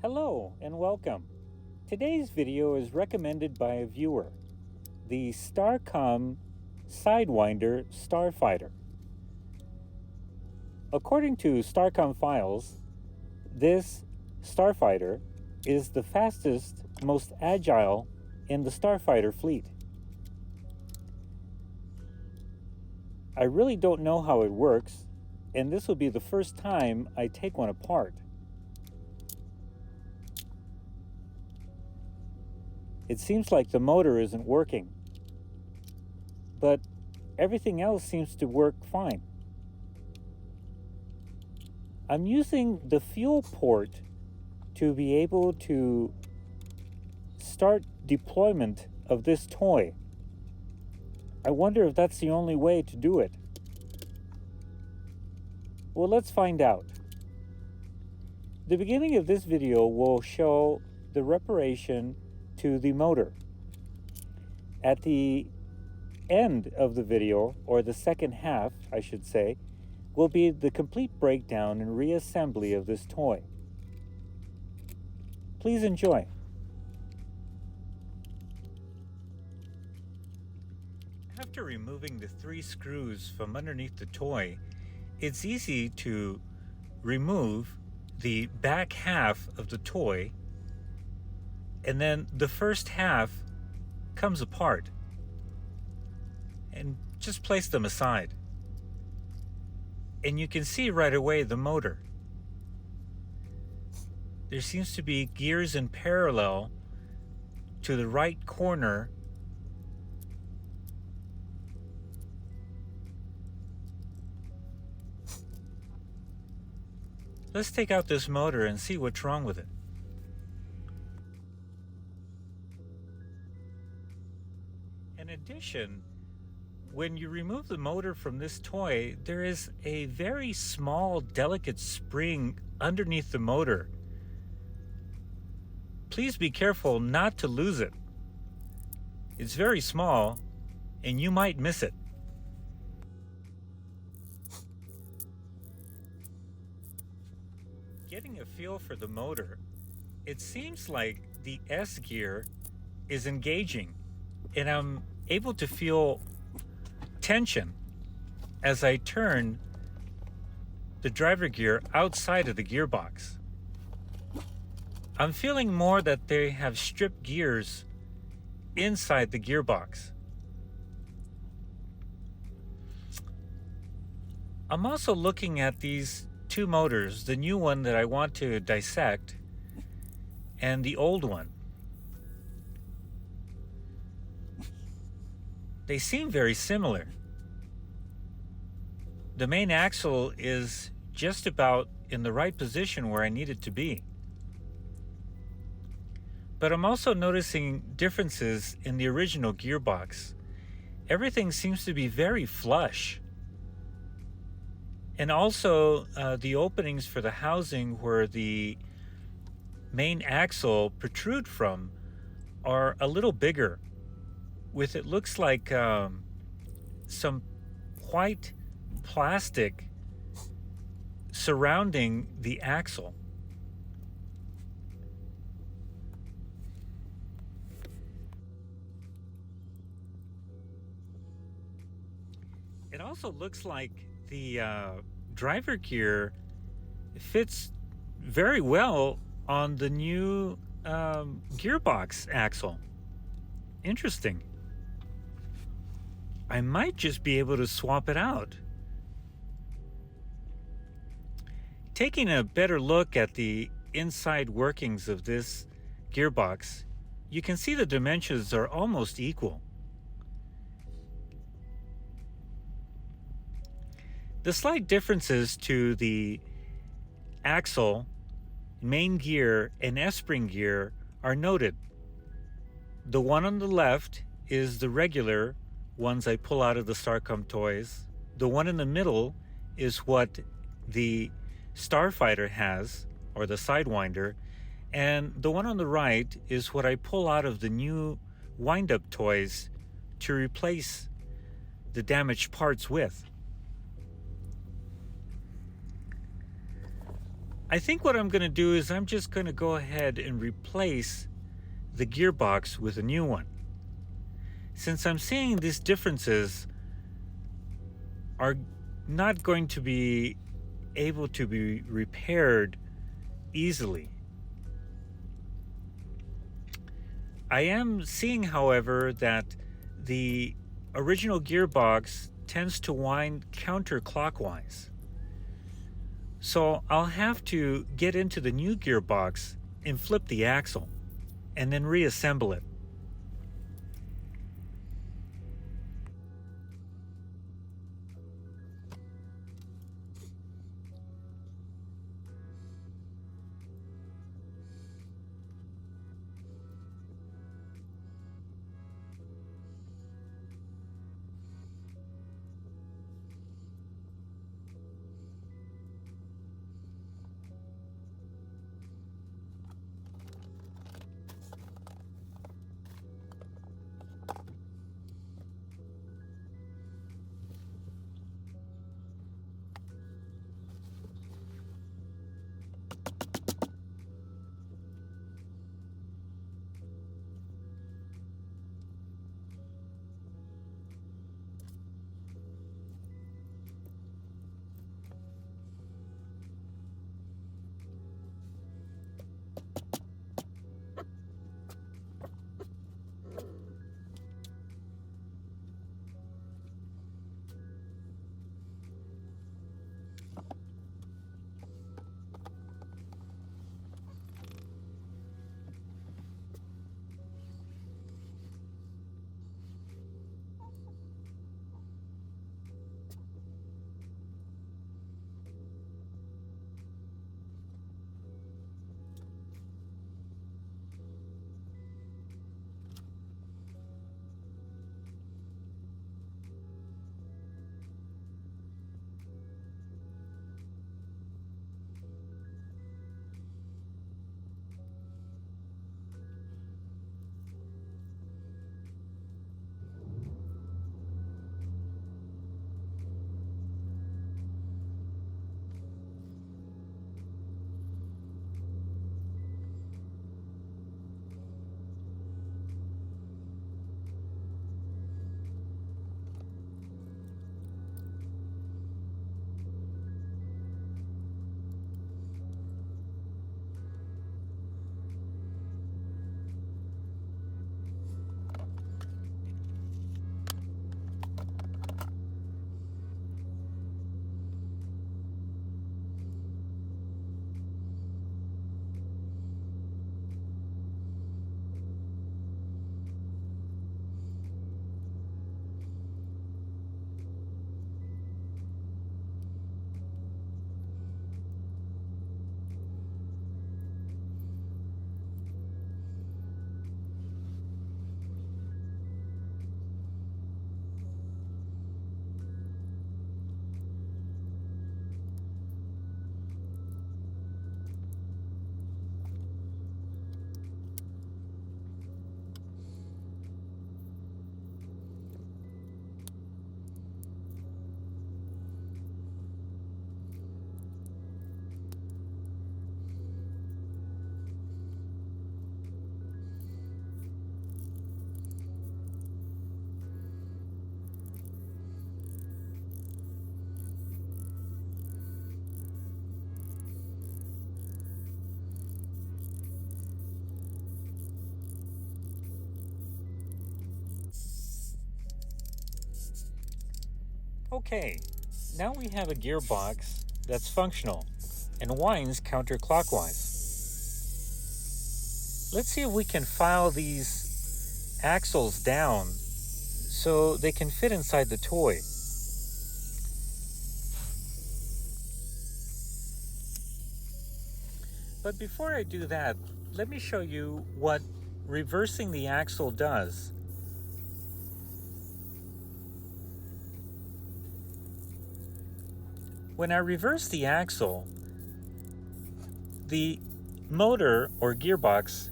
Hello and welcome. Today's video is recommended by a viewer, the Starcom Sidewinder Star Fighter. According to Starcom files, this starfighter is the fastest, most agile in the starfighter fleet. I really don't know how it works, and this will be the first time I take one apart. It seems like the motor isn't working, but everything else seems to work fine. I'm using the fuel port to be able to start deployment of this toy. I wonder if that's the only way to do it. Well, let's find out. The beginning of this video will show the reparation to the motor. At the end of the video, or the second half, I should say, will be the complete breakdown and reassembly of this toy. Please enjoy. After removing the 3 screws from underneath the toy, it's easy to remove the back half of the toy, and then the first half comes apart, and just place them aside. And you can see right away the motor. There seems to be gears in parallel to the right corner . Let's take out this motor and see what's wrong with it. In addition, when you remove the motor from this toy, there is a very small, delicate spring underneath the motor. Please be careful not to lose it. It's very small, and you might miss it. Getting a feel for the motor, it seems like the S gear is engaging, and I'm able to feel tension as I turn the driver gear outside of the gearbox. I'm feeling more that they have stripped gears inside the gearbox. I'm also looking at these 2 motors, the new one that I want to dissect and the old one. They seem very similar. The main axle is just about in the right position where I need it to be. But I'm also noticing differences in the original gearbox. Everything seems to be very flush. And also the openings for the housing where the main axle protrude from are a little bigger, with it looks like some white plastic surrounding the axle. It also looks like the driver gear fits very well on the new gearbox axle. Interesting. I might just be able to swap it out. Taking a better look at the inside workings of this gearbox, you can see the dimensions are almost equal. The slight differences to the axle, main gear, and S-spring gear are noted. The one on the left is the regular ones I pull out of the Starcom toys. The one in the middle is what the Starfighter has, or the Sidewinder, and the one on the right is what I pull out of the new wind-up toys to replace the damaged parts with. I think what I'm going to do is I'm just going to go ahead and replace the gearbox with a new one. Since I'm seeing these differences are not going to be able to be repaired easily. I am seeing, however, that the original gearbox tends to wind counterclockwise. So I'll have to get into the new gearbox and flip the axle and then reassemble it. Okay, now we have a gearbox that's functional and winds counterclockwise. Let's see if we can file these axles down so they can fit inside the toy. But before I do that, let me show you what reversing the axle does. When I reverse the axle, the motor or gearbox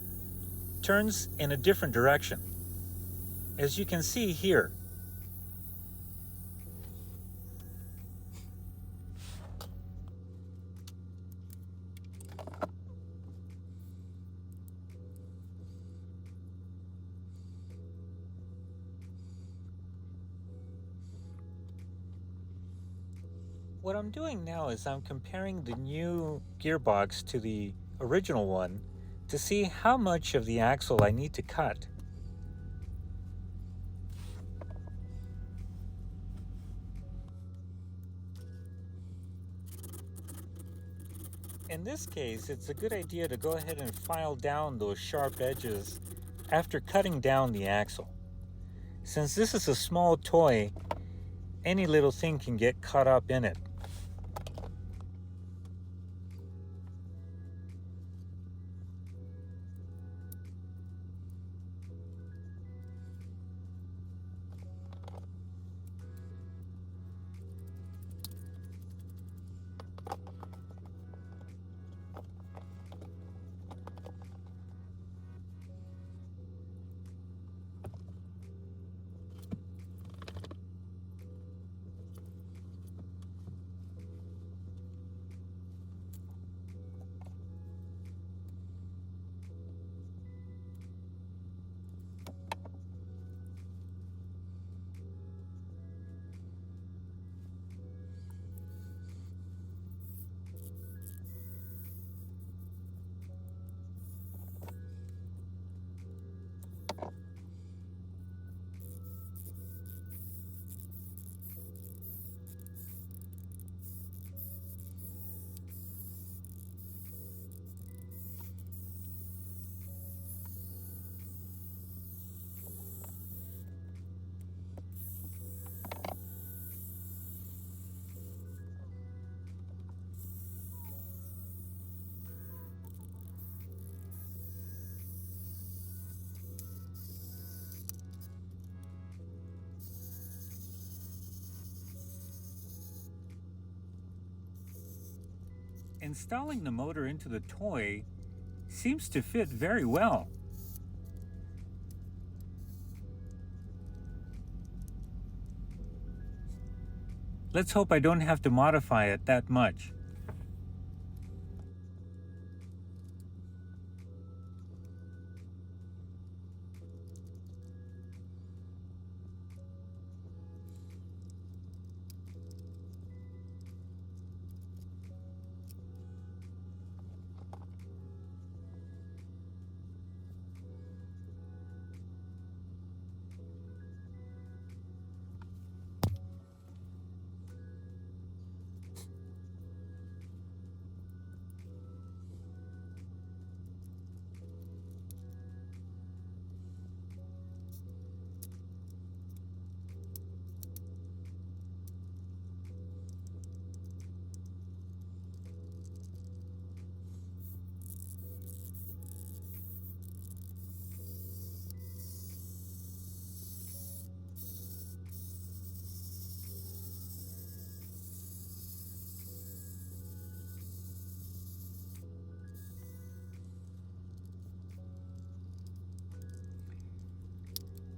turns in a different direction, as you can see here. What I'm doing now is I'm comparing the new gearbox to the original one to see how much of the axle I need to cut. In this case, it's a good idea to go ahead and file down those sharp edges after cutting down the axle. Since this is a small toy, any little thing can get caught up in it. Installing the motor into the toy seems to fit very well. Let's hope I don't have to modify it that much.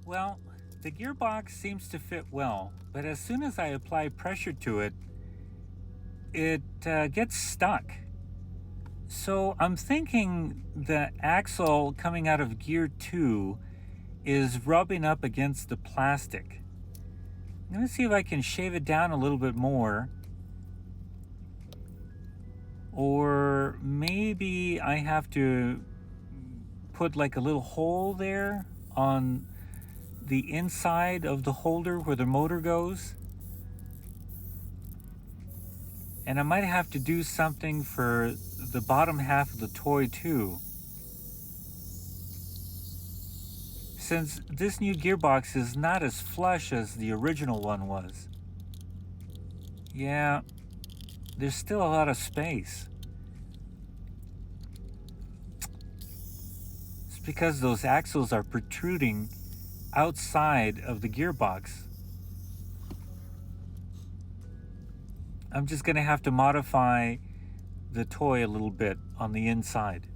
Well, the gearbox seems to fit well, but as soon as I apply pressure to it, it gets stuck. So I'm thinking the axle coming out of gear 2 is rubbing up against the plastic. I'm going to see if I can shave it down a little bit more. Or maybe I have to put like a little hole there on the inside of the holder where the motor goes. And I might have to do something for the bottom half of the toy too. Since this new gearbox is not as flush as the original one was. Yeah, there's still a lot of space. It's because those axles are protruding outside of the gearbox. I'm just going to have to modify the toy a little bit on the inside.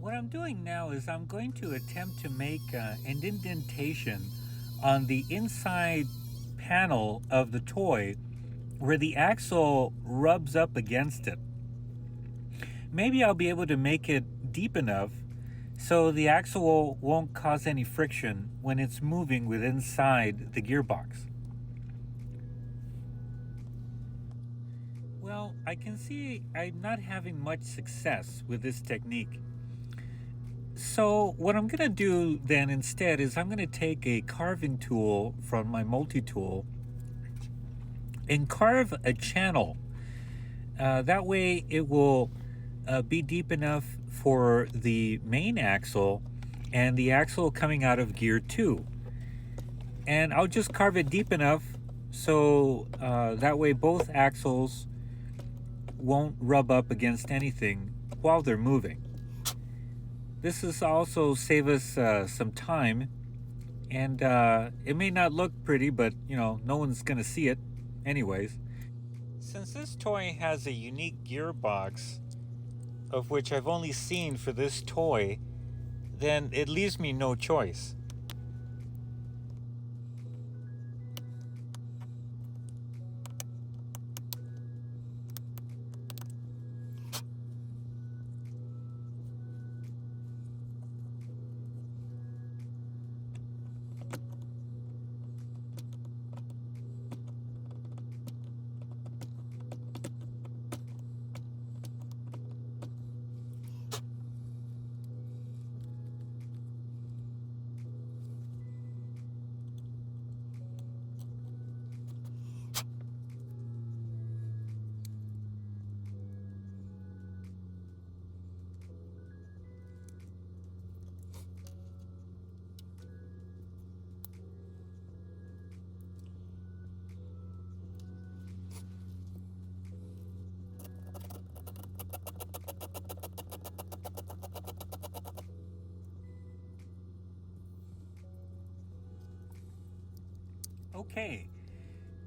What I'm doing now is I'm going to attempt to make an indentation on the inside panel of the toy where the axle rubs up against it. Maybe I'll be able to make it deep enough so the axle won't cause any friction when it's moving with inside the gearbox. Well, I can see I'm not having much success with this technique. So what I'm going to do then instead is I'm going to take a carving tool from my multi-tool and carve a channel. That way it will be deep enough for the main axle and the axle coming out of gear 2. And I'll just carve it deep enough so that way both axles won't rub up against anything while they're moving. This is also save us some time, and it may not look pretty, but no one's gonna see it anyways. Since this toy has a unique gearbox, of which I've only seen for this toy, then it leaves me no choice. Okay,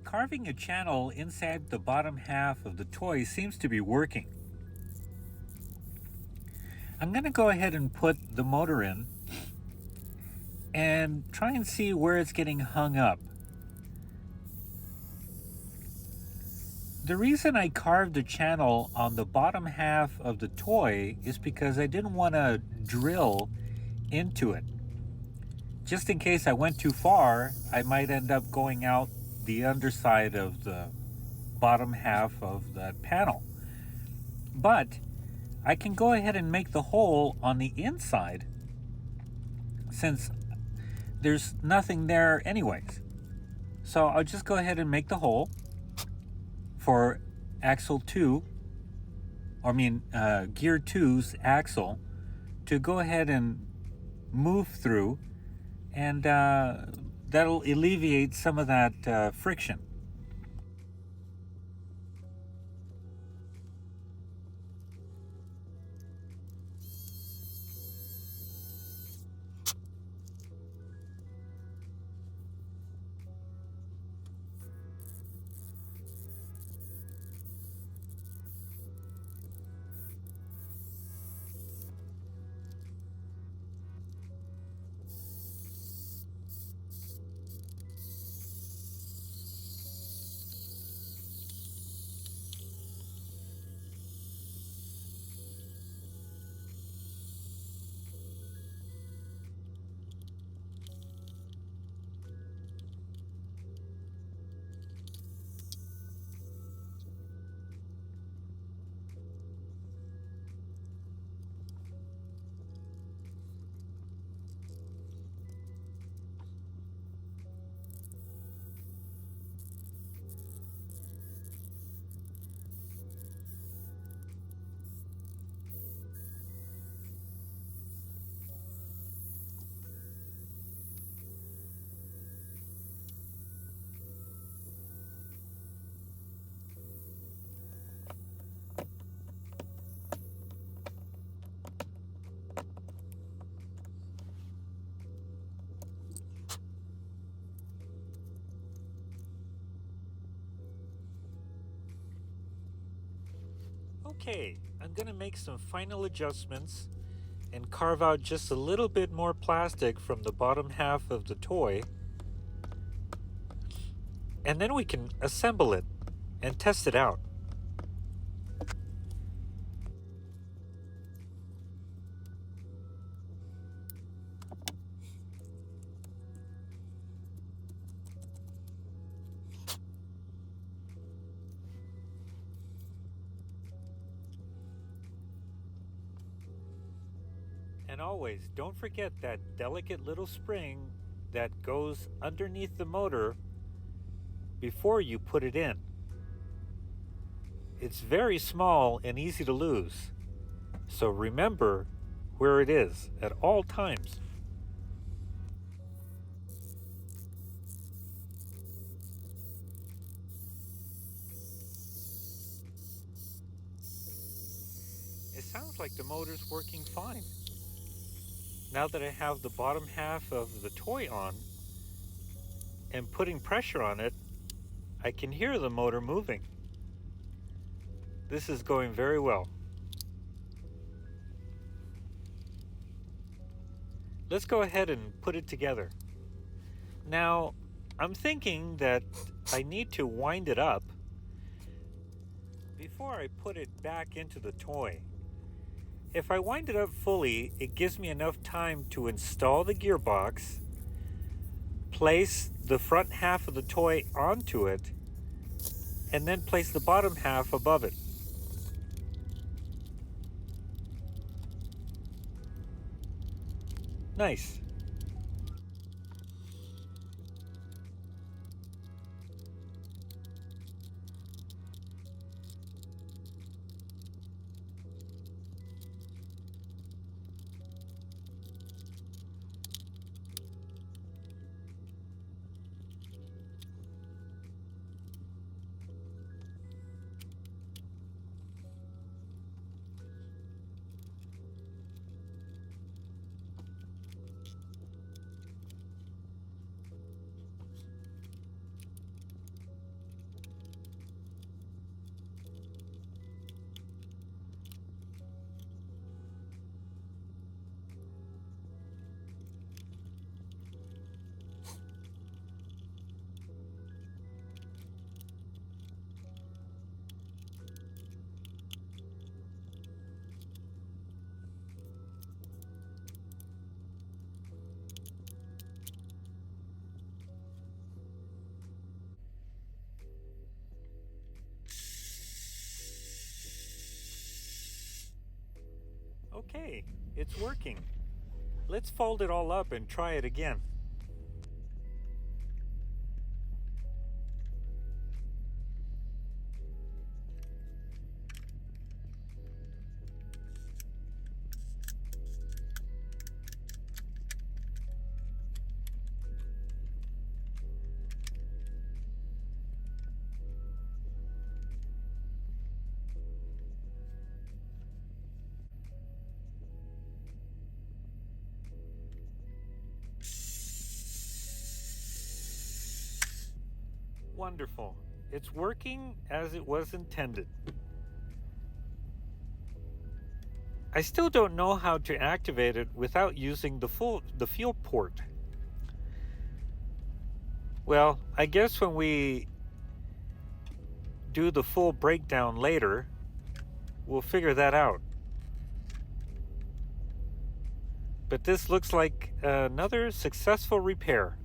carving a channel inside the bottom half of the toy seems to be working. I'm going to go ahead and put the motor in and try and see where it's getting hung up. The reason I carved a channel on the bottom half of the toy is because I didn't want to drill into it. Just in case I went too far, I might end up going out the underside of the bottom half of the panel. But I can go ahead and make the hole on the inside since there's nothing there anyways. So I'll just go ahead and make the hole for axle 2, gear 2's axle to go ahead and move through, and that'll alleviate some of that friction. Okay, I'm going to make some final adjustments and carve out just a little bit more plastic from the bottom half of the toy, and then we can assemble it and test it out. And always, don't forget that delicate little spring that goes underneath the motor before you put it in. It's very small and easy to lose, so remember where it is at all times. It sounds like the motor's working fine. Now that I have the bottom half of the toy on and putting pressure on it, I can hear the motor moving. This is going very well. Let's go ahead and put it together. Now, I'm thinking that I need to wind it up before I put it back into the toy. If I wind it up fully, it gives me enough time to install the gearbox, place the front half of the toy onto it, and then place the bottom half above it. Nice. Okay, it's working. Let's fold it all up and try it again. Wonderful. It's working as it was intended. I still don't know how to activate it without using the fuel port. Well, I guess when we do the full breakdown later, we'll figure that out. But this looks like another successful repair.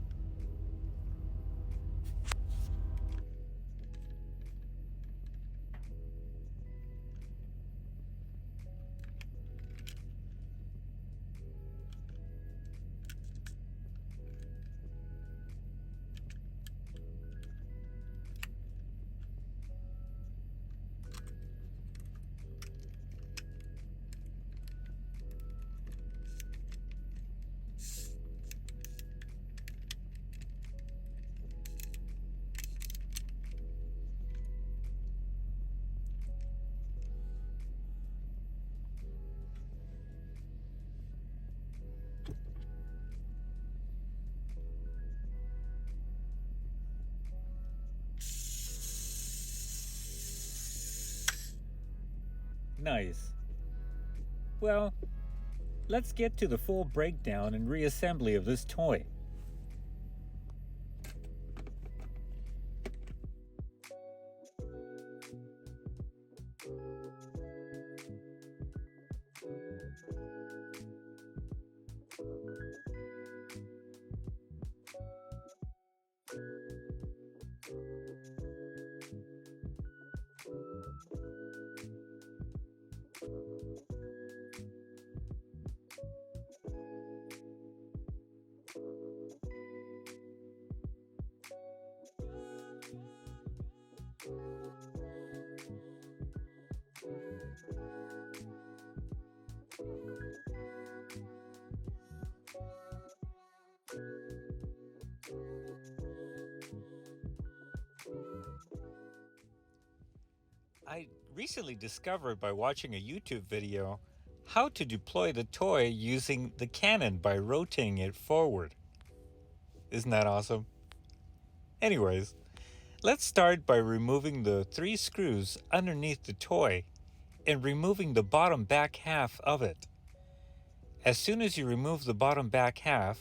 Nice. Well, Let's get to the full breakdown and reassembly of this toy. I recently discovered by watching a YouTube video how to deploy the toy using the cannon by rotating it forward. Isn't that awesome? Anyways, let's start by removing the 3 screws underneath the toy and removing the bottom back half of it. As soon as you remove the bottom back half,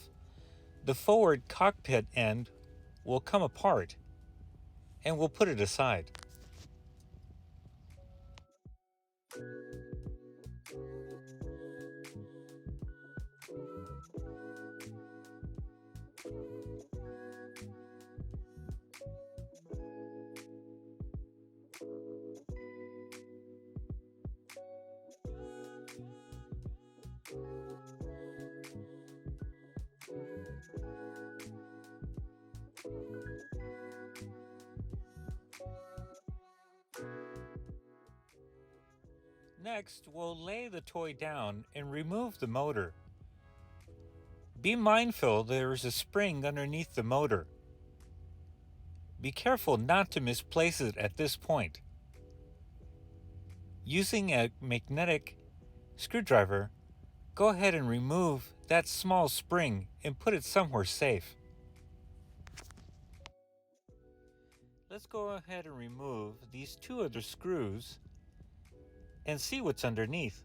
the forward cockpit end will come apart, and we'll put it aside. Next, we'll lay the toy down and remove the motor. Be mindful there is a spring underneath the motor. Be careful not to misplace it at this point. Using a magnetic screwdriver, go ahead and remove that small spring and put it somewhere safe. Let's go ahead and remove these 2 other screws and see what's underneath.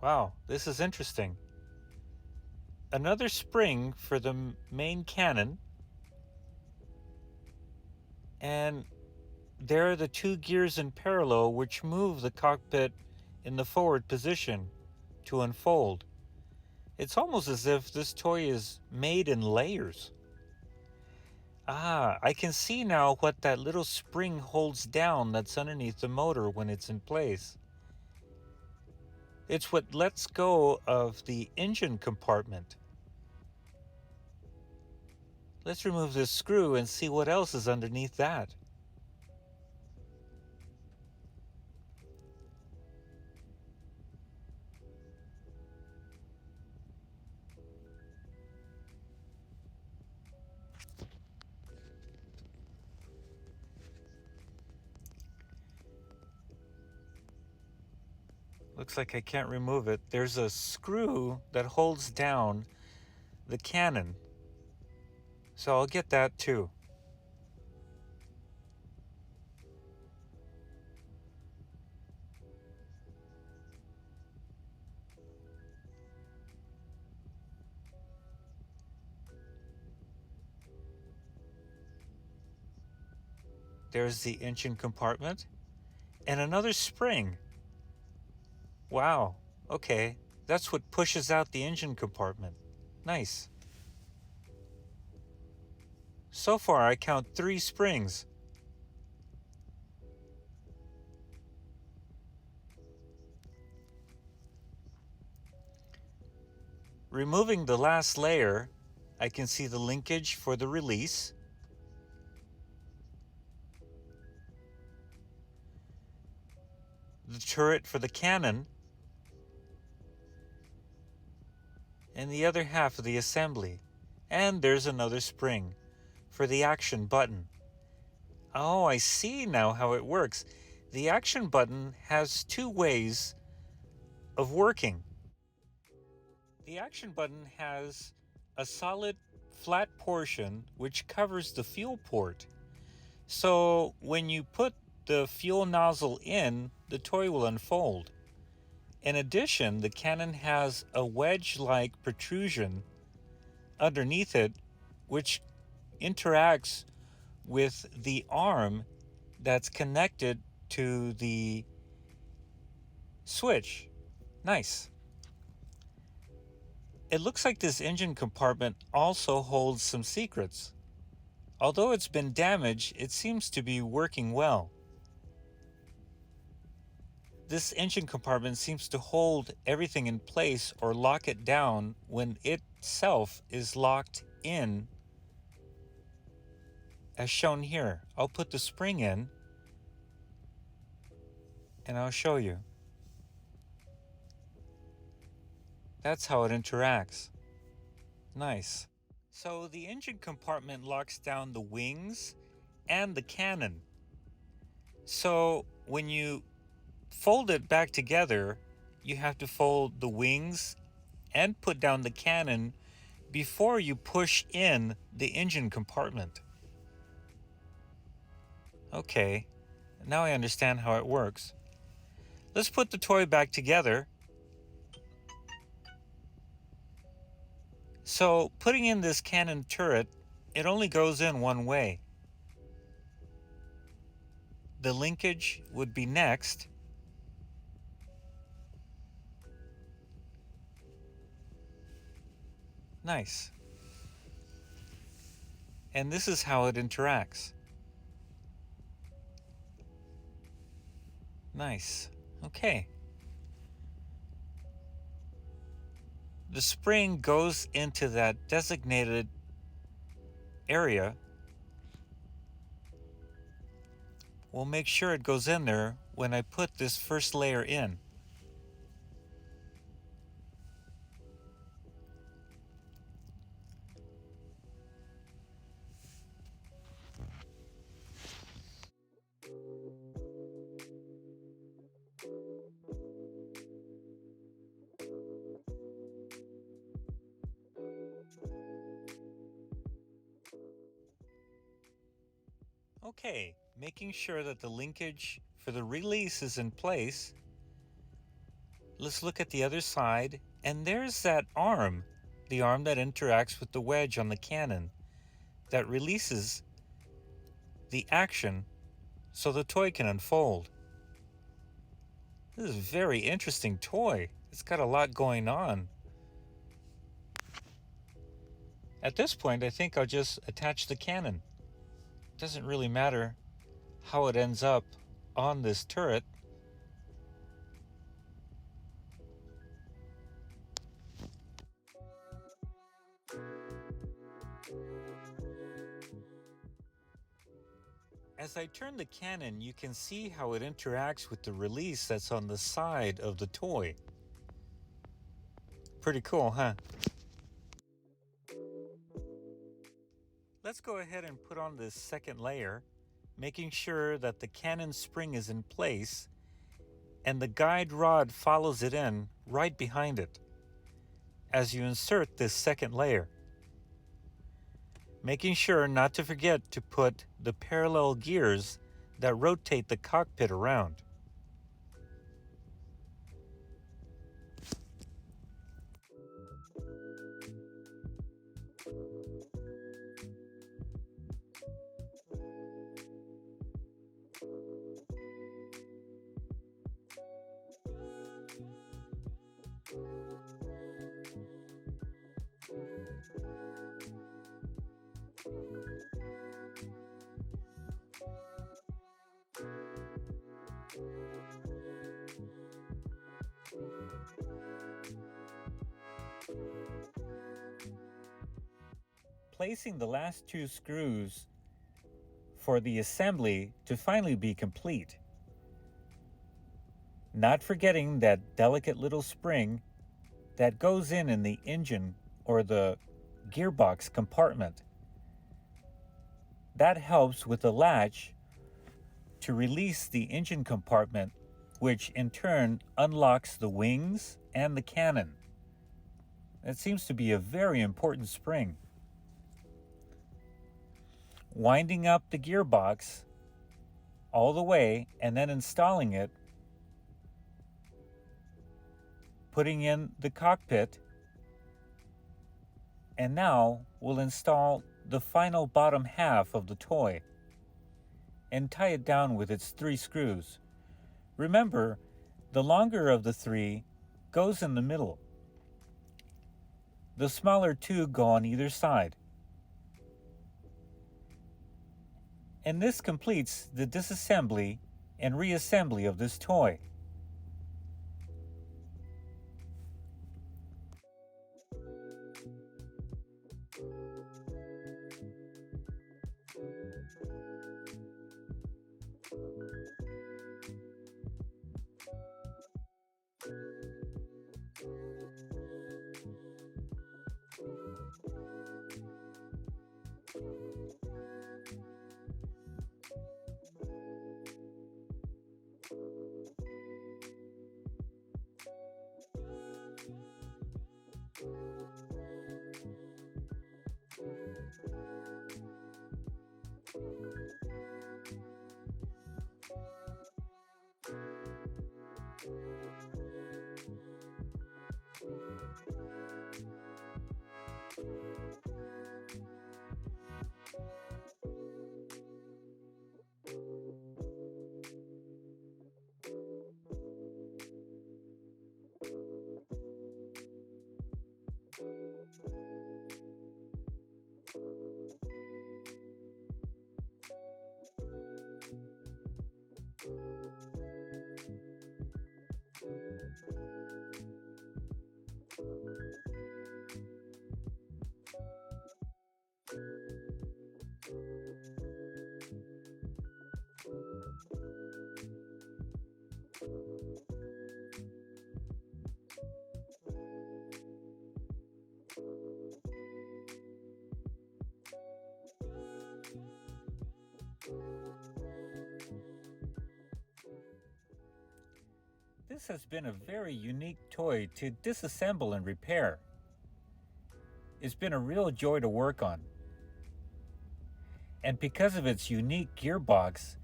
Wow, this is interesting. Another spring for the main cannon, and there are the 2 gears in parallel which move the cockpit in the forward position to unfold. It's almost as if this toy is made in layers. I can see now what that little spring holds down that's underneath the motor when it's in place. It's what lets go of the engine compartment. Let's remove this screw and see what else is underneath that. Looks like I can't remove it. There's a screw that holds down the cannon. So I'll get that too. There's the engine compartment and another spring. Wow, okay, that's what pushes out the engine compartment. Nice. So far I count 3 springs. Removing the last layer, I can see the linkage for the release. The turret for the cannon, and the other half of the assembly. And there's another spring for the action button. Oh, I see now how it works. The action button has 2 ways of working. The action button has a solid flat portion which covers the fuel port. So when you put the fuel nozzle in, the toy will unfold. In addition, the cannon has a wedge-like protrusion underneath it, which interacts with the arm that's connected to the switch. Nice. It looks like this engine compartment also holds some secrets. Although it's been damaged, it seems to be working well. This engine compartment seems to hold everything in place or lock it down when it itself is locked in, as shown here. I'll put the spring in and I'll show you. That's how it interacts. Nice. So the engine compartment locks down the wings and the cannon. So when you fold it back together, you have to fold the wings and put down the cannon before you push in the engine compartment. Okay, now I understand how it works. Let's put the toy back together. So putting in this cannon turret, it only goes in one way. The linkage would be next. Nice. And this is how it interacts. Nice. Okay. The spring goes into that designated area. We'll make sure it goes in there when I put this first layer in. Okay, making sure that the linkage for the release is in place. Let's look at the other side, and there's that arm, the arm that interacts with the wedge on the cannon, that releases the action so the toy can unfold. This is a very interesting toy. It's got a lot going on. At this point, I think I'll just attach the cannon. It doesn't really matter how it ends up on this turret. As I turn the cannon, you can see how it interacts with the release that's on the side of the toy. Pretty cool, huh? Let's go ahead and put on this second layer, making sure that the cannon spring is in place and the guide rod follows it in right behind it as you insert this second layer. Making sure not to forget to put the parallel gears that rotate the cockpit around. Placing the last two screws for the assembly to finally be complete. Not forgetting that delicate little spring that goes in the engine or the gearbox compartment. That helps with the latch to release the engine compartment, which in turn unlocks the wings and the cannon. That seems to be a very important spring. winding up the gearbox all the way and then installing it, putting in the cockpit, and now we'll install the final bottom half of the toy and tie it down with its 3 screws. Remember, the longer of the 3 goes in the middle. The smaller 2 go on either side. And this completes the disassembly and reassembly of this toy. This has been a very unique toy to disassemble and repair. It's been a real joy to work on. And because of its unique gearbox,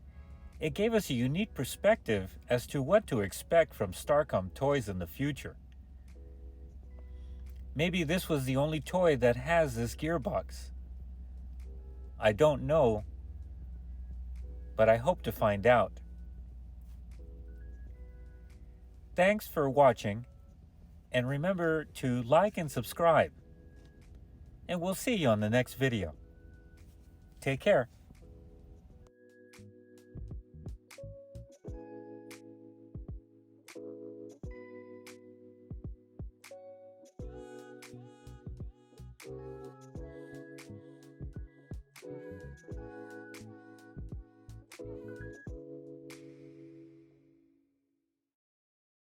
it gave us a unique perspective as to what to expect from Starcom toys in the future. Maybe this was the only toy that has this gearbox. I don't know, but I hope to find out. Thanks for watching, and remember to like and subscribe. And we'll see you on the next video. Take care.